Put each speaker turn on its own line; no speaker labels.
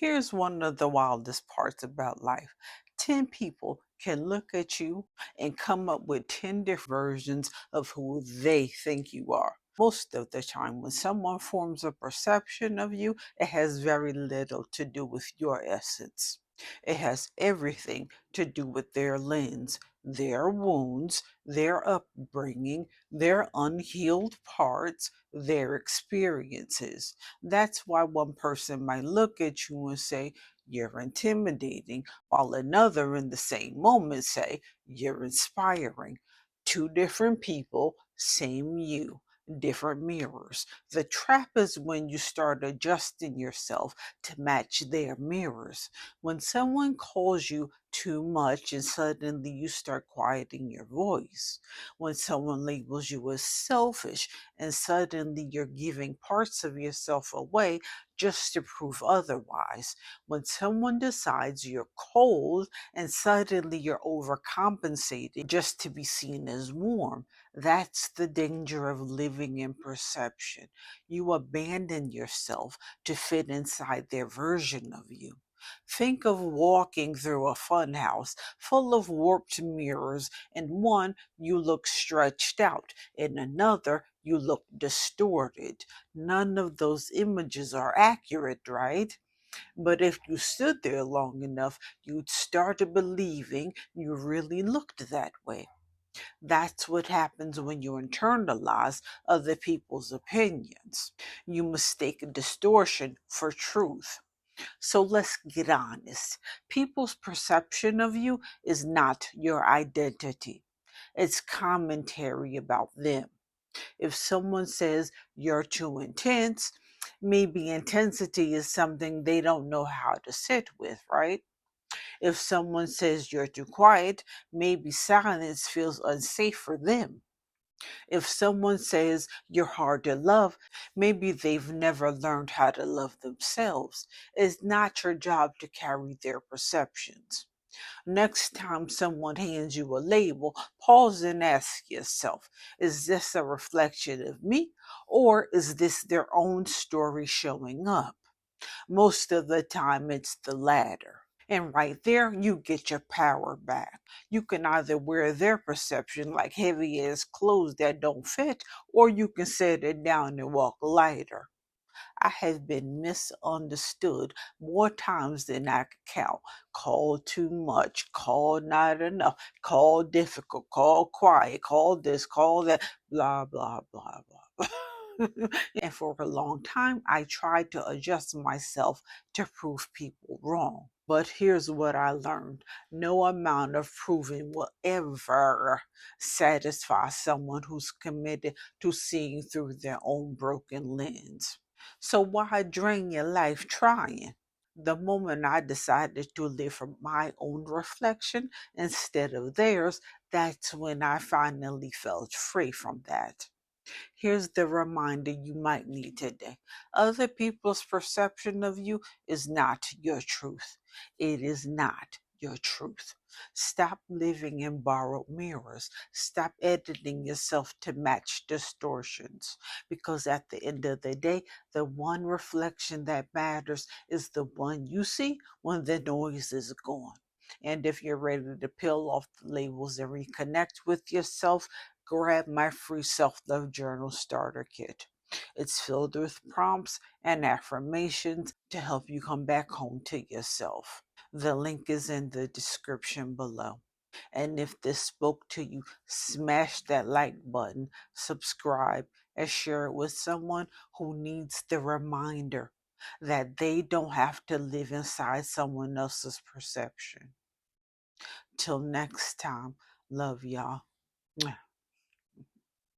Here's one of the wildest parts about life. 10 people can look at you and come up with 10 different versions of who they think you are. Most of the time, when someone forms a perception of you, it has very little to do with your essence. It has everything to do with their lens, their wounds, their upbringing, their unhealed parts, their experiences. That's why one person might look at you and say, "You're intimidating," while another in the same moment say, "You're inspiring." Two different people, same you, different mirrors. The trap is when you start adjusting yourself to match their mirrors. When someone calls you too much and suddenly you start quieting your voice. When someone labels you as selfish and suddenly you're giving parts of yourself away just to prove otherwise. When someone decides you're cold and suddenly you're overcompensating just to be seen as warm, that's the danger of living in perception. You abandon yourself to fit inside their version of you. Think of walking through a funhouse full of warped mirrors. In one, you look stretched out. In another, you look distorted. None of those images are accurate, right? But if you stood there long enough, you'd start believing you really looked that way. That's what happens when you internalize other people's opinions. You mistake distortion for truth. So let's get honest. People's perception of you is not your identity. It's commentary about them. If someone says you're too intense, maybe intensity is something they don't know how to sit with, right? If someone says you're too quiet, maybe silence feels unsafe for them. If someone says you're hard to love, maybe they've never learned how to love themselves. It's not your job to carry their perceptions. Next time someone hands you a label, pause and ask yourself, is this a reflection of me or is this their own story showing up? Most of the time, it's the latter. And right there, you get your power back. You can either wear their perception like heavy ass clothes that don't fit, or you can set it down and walk lighter. I have been misunderstood more times than I could count. Called too much, called not enough, called difficult, called quiet, called this, called that, blah, blah, blah, blah. And for a long time, I tried to adjust myself to prove people wrong. But here's what I learned. No amount of proving will ever satisfy someone who's committed to seeing through their own broken lens. So why drain your life trying? The moment I decided to live from my own reflection instead of theirs, that's when I finally felt free from that. Here's the reminder you might need today. Other people's perception of you is not your truth. It is not your truth. Stop living in borrowed mirrors. Stop editing yourself to match distortions. Because at the end of the day, the one reflection that matters is the one you see when the noise is gone. And if you're ready to peel off the labels and reconnect with yourself, grab my free self love journal starter kit. It's filled with prompts and affirmations to help you come back home to yourself. The link is in the description below. And if this spoke to you, smash that like button, subscribe, and share it with someone who needs the reminder that they don't have to live inside someone else's perception. Till next time, love y'all. Mwah.